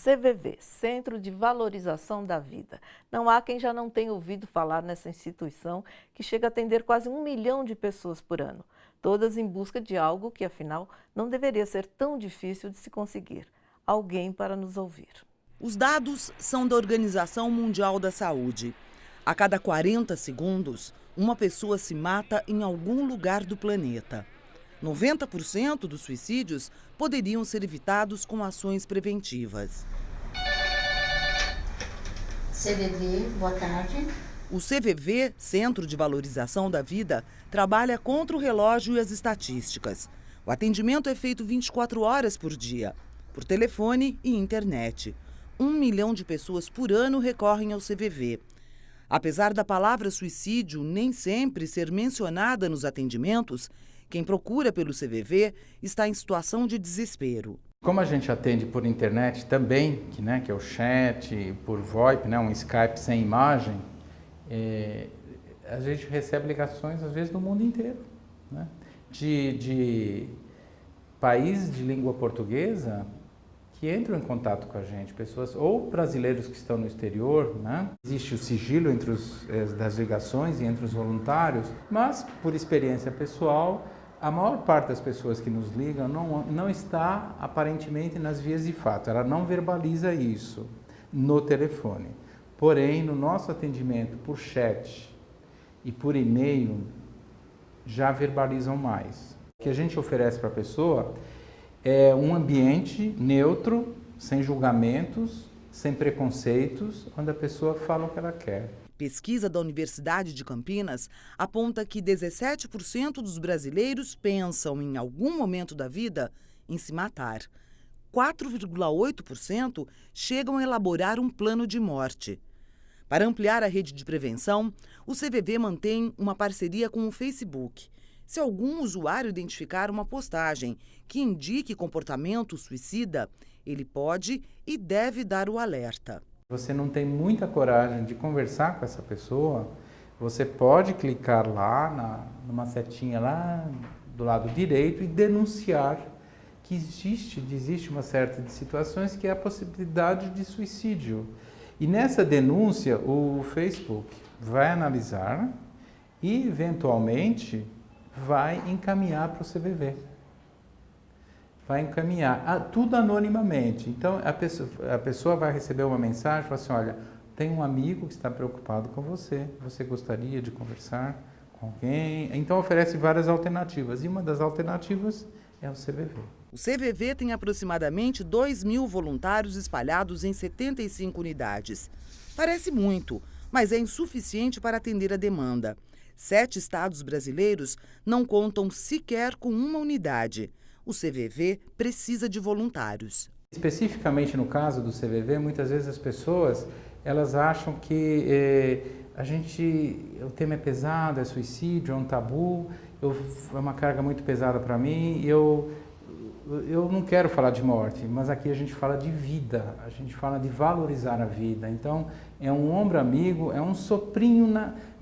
CVV, Centro de Valorização da Vida. Não há quem já não tenha ouvido falar nessa instituição que chega a atender quase 1 milhão de pessoas por ano, todas em busca de algo que, afinal, não deveria ser tão difícil de se conseguir: alguém para nos ouvir. Os dados são da Organização Mundial da Saúde. A cada 40 segundos, uma pessoa se mata em algum lugar do planeta. 90% dos suicídios poderiam ser evitados com ações preventivas. CVV, boa tarde. O CVV, Centro de Valorização da Vida, trabalha contra o relógio e as estatísticas. O atendimento é feito 24 horas por dia, por telefone e internet. 1 milhão de pessoas por ano recorrem ao CVV. Apesar da palavra suicídio nem sempre ser mencionada nos atendimentos, quem procura pelo CVV está em situação de desespero. Como a gente atende por internet também, que é o chat, por VoIP, um Skype sem imagem, a gente recebe ligações, às vezes, do mundo inteiro, de países de língua portuguesa que entram em contato com a gente, pessoas ou brasileiros que estão no exterior, Existe o sigilo das ligações e entre os voluntários, mas, por experiência pessoal, a maior parte das pessoas que nos ligam não está aparentemente nas vias de fato, ela não verbaliza isso no telefone. Porém, no nosso atendimento por chat e por e-mail, já verbalizam mais. O que a gente oferece para a pessoa é um ambiente neutro, sem julgamentos, sem preconceitos, onde a pessoa fala o que ela quer. Pesquisa da Universidade de Campinas aponta que 17% dos brasileiros pensam, em algum momento da vida, em se matar. 4,8% chegam a elaborar um plano de morte. Para ampliar a rede de prevenção, o CVV mantém uma parceria com o Facebook. Se algum usuário identificar uma postagem que indique comportamento suicida, ele pode e deve dar o alerta. Você não tem muita coragem de conversar com essa pessoa, você pode clicar lá numa setinha lá do lado direito e denunciar que existe uma série de situações que é a possibilidade de suicídio. E nessa denúncia o Facebook vai analisar e eventualmente vai encaminhar para o CVV. Vai encaminhar, tudo anonimamente. Então, a pessoa vai receber uma mensagem e fala assim: olha, tem um amigo que está preocupado com você, você gostaria de conversar com alguém? Então, oferece várias alternativas, e uma das alternativas é o CVV. O CVV tem aproximadamente 2.000 voluntários espalhados em 75 unidades. Parece muito, mas é insuficiente para atender a demanda. 7 estados brasileiros não contam sequer com uma unidade. O CVV precisa de voluntários. Especificamente no caso do CVV, muitas vezes as pessoas elas acham que o tema é pesado, é suicídio, é um tabu, é uma carga muito pesada para mim, eu não quero falar de morte, mas aqui a gente fala de vida, a gente fala de valorizar a vida. Então, é um ombro amigo, é um soprinho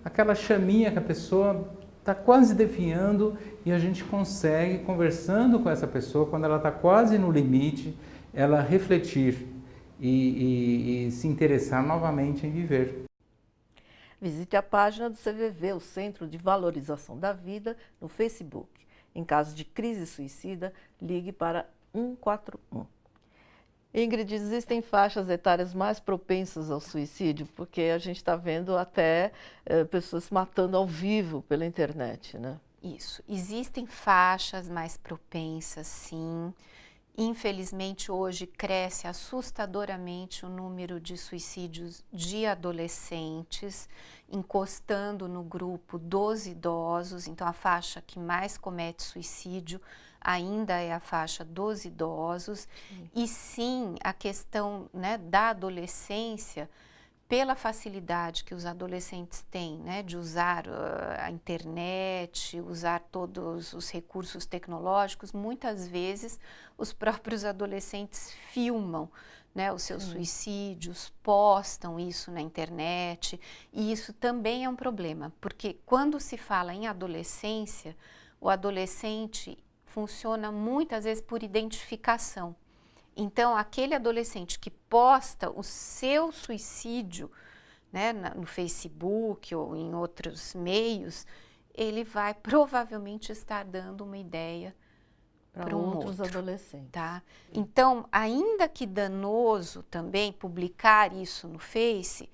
aquela chaminha que a pessoa está quase definhando e a gente consegue, conversando com essa pessoa, quando ela está quase no limite, ela refletir e se interessar novamente em viver. Visite a página do CVV, o Centro de Valorização da Vida, no Facebook. Em caso de crise suicida, ligue para 141. Ingrid, existem faixas etárias mais propensas ao suicídio? Porque a gente está vendo até pessoas se matando ao vivo pela internet, né? Isso. Existem faixas mais propensas, sim. Infelizmente, hoje cresce assustadoramente o número de suicídios de adolescentes, encostando no grupo dos idosos. Então, a faixa que mais comete suicídio ainda é a faixa dos idosos. E sim, a questão, da adolescência, pela facilidade que os adolescentes têm, de usar a internet, usar todos os recursos tecnológicos, muitas vezes os próprios adolescentes filmam, os seus suicídios, postam isso na internet, e isso também é um problema, porque quando se fala em adolescência, o adolescente funciona muitas vezes por identificação. Então, aquele adolescente que posta o seu suicídio, né, no Facebook ou em outros meios, ele vai provavelmente estar dando uma ideia para outros outro, adolescentes. tá? Então, ainda que danoso também publicar isso no Face,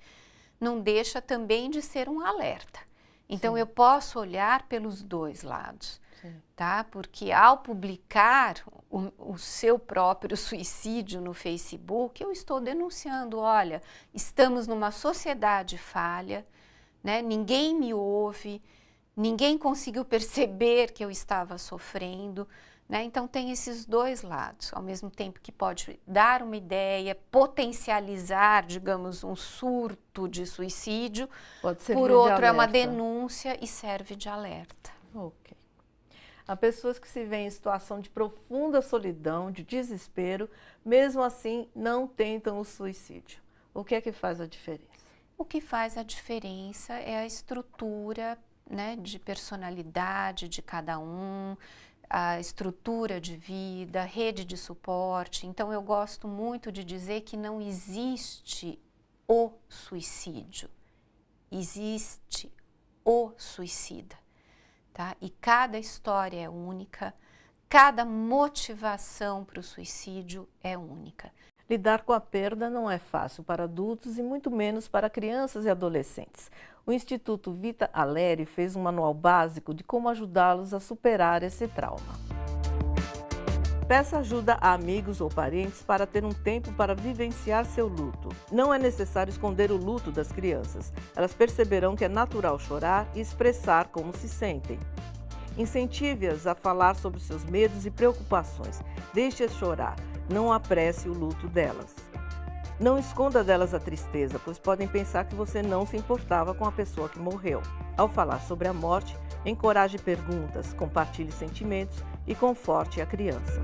não deixa também de ser um alerta. Então, Sim. eu posso olhar pelos dois lados. Sim. Tá? Porque ao publicar o seu próprio suicídio no Facebook, eu estou denunciando, olha, estamos numa sociedade falha, né? Ninguém me ouve, ninguém conseguiu perceber que eu estava sofrendo, né? Então tem esses dois lados, ao mesmo tempo que pode dar uma ideia, potencializar, digamos, um surto de suicídio, Pode ser por de outro é uma alerta. denúncia e serve de alerta. Ok. Há pessoas que se veem em situação de profunda solidão, de desespero, mesmo assim não tentam o suicídio. O que é que faz a diferença? O que faz a diferença é a estrutura, né, de personalidade de cada um, a estrutura de vida, rede de suporte. Então, eu gosto muito de dizer que não existe o suicídio, existe o suicida. Tá? E cada história é única, cada motivação para o suicídio é única. Lidar com a perda não é fácil para adultos e muito menos para crianças e adolescentes. O Instituto Vita Aleri fez um manual básico de como ajudá-los a superar esse trauma. Peça ajuda a amigos ou parentes para ter um tempo para vivenciar seu luto. Não é necessário esconder o luto das crianças. Elas perceberão que é natural chorar e expressar como se sentem. Incentive-as a falar sobre seus medos e preocupações. Deixe-as chorar. Não apresse o luto delas. Não esconda delas a tristeza, pois podem pensar que você não se importava com a pessoa que morreu. Ao falar sobre a morte, encoraje perguntas, compartilhe sentimentos e conforte a criança.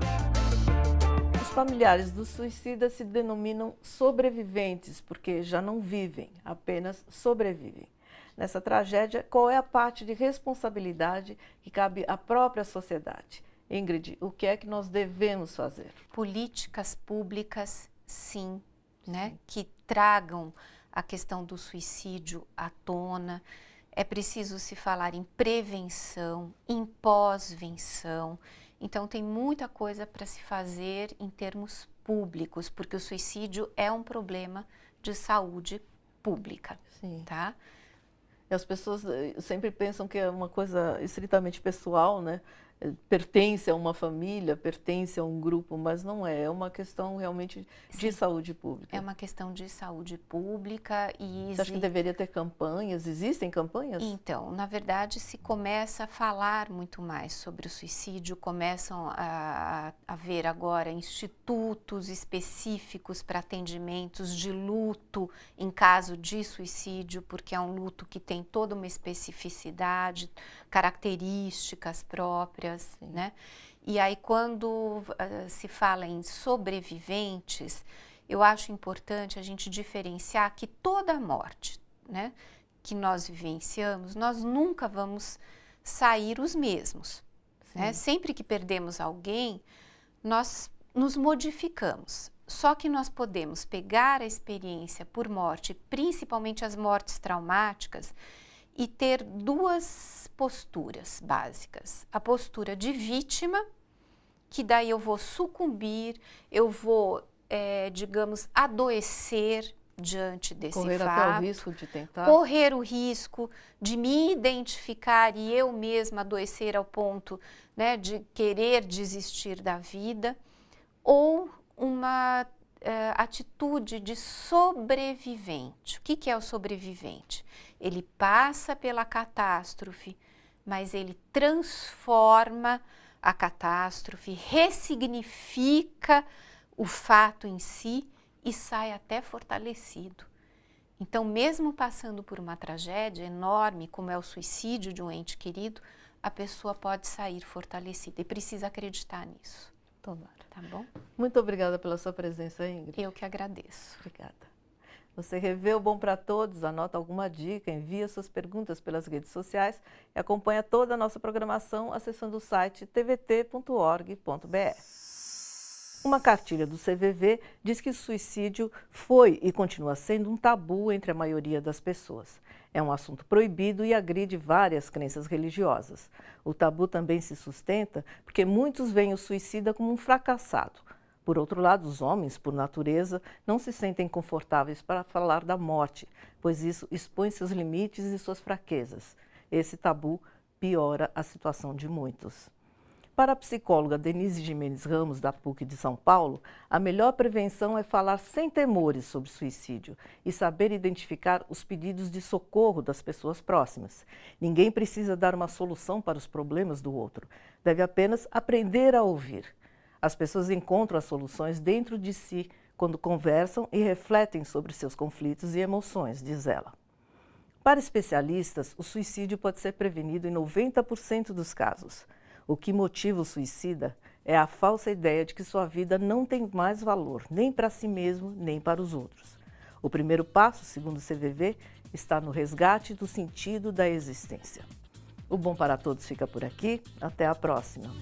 Os familiares dos suicidas se denominam sobreviventes, porque já não vivem, apenas sobrevivem. Nessa tragédia, qual é a parte de responsabilidade que cabe à própria sociedade? Ingrid, o que é que nós devemos fazer? Políticas públicas, sim, né, que tragam a questão do suicídio à tona. É preciso se falar em prevenção, em pós-venção. Então, tem muita coisa para se fazer em termos públicos, porque o suicídio é um problema de saúde pública. Sim. Tá? E as pessoas sempre pensam que é uma coisa estritamente pessoal, né? Pertence a uma família, pertence a um grupo, mas não é. É uma questão realmente de saúde pública. É uma questão de saúde pública e... Você acha que deveria ter campanhas? Existem campanhas? Então, na verdade, se começa a falar muito mais sobre o suicídio, começam a haver agora institutos específicos para atendimentos de luto em caso de suicídio, porque é um luto que tem toda uma especificidade, características próprias, né? E aí, quando se fala em sobreviventes, eu acho importante a gente diferenciar que toda morte, né, que nós vivenciamos, nós nunca vamos sair os mesmos. Né? Sempre que perdemos alguém, nós nos modificamos. Só que nós podemos pegar a experiência por morte, principalmente as mortes traumáticas, e ter duas posturas básicas. A postura de vítima, que daí eu vou sucumbir, eu vou, digamos, adoecer diante desse correr fato. Até o risco de tentar. Correr o risco de me identificar e eu mesma adoecer ao ponto, né, de querer desistir da vida. Ou uma atitude de sobrevivente. O que é o sobrevivente? Ele passa pela catástrofe, mas ele transforma a catástrofe, ressignifica o fato em si e sai até fortalecido. Então, mesmo passando por uma tragédia enorme, como é o suicídio de um ente querido, a pessoa pode sair fortalecida e precisa acreditar nisso. Tomara. Tá bom? Muito obrigada pela sua presença, Ingrid. Eu que agradeço. Obrigada. Você revê o Bom para Todos, anota alguma dica, envia suas perguntas pelas redes sociais e acompanha toda a nossa programação acessando o site tvt.org.br. Uma cartilha do CVV diz que o suicídio foi e continua sendo um tabu entre a maioria das pessoas. É um assunto proibido e agride várias crenças religiosas. O tabu também se sustenta porque muitos veem o suicida como um fracassado. Por outro lado, os homens, por natureza, não se sentem confortáveis para falar da morte, pois isso expõe seus limites e suas fraquezas. Esse tabu piora a situação de muitos. Para a psicóloga Denise Gimenez Ramos, da PUC de São Paulo, a melhor prevenção é falar sem temores sobre suicídio e saber identificar os pedidos de socorro das pessoas próximas. Ninguém precisa dar uma solução para os problemas do outro, deve apenas aprender a ouvir. As pessoas encontram as soluções dentro de si quando conversam e refletem sobre seus conflitos e emoções, diz ela. Para especialistas, o suicídio pode ser prevenido em 90% dos casos. O que motiva o suicida é a falsa ideia de que sua vida não tem mais valor, nem para si mesmo, nem para os outros. O primeiro passo, segundo o CVV, está no resgate do sentido da existência. O Bom para Todos fica por aqui. Até a próxima.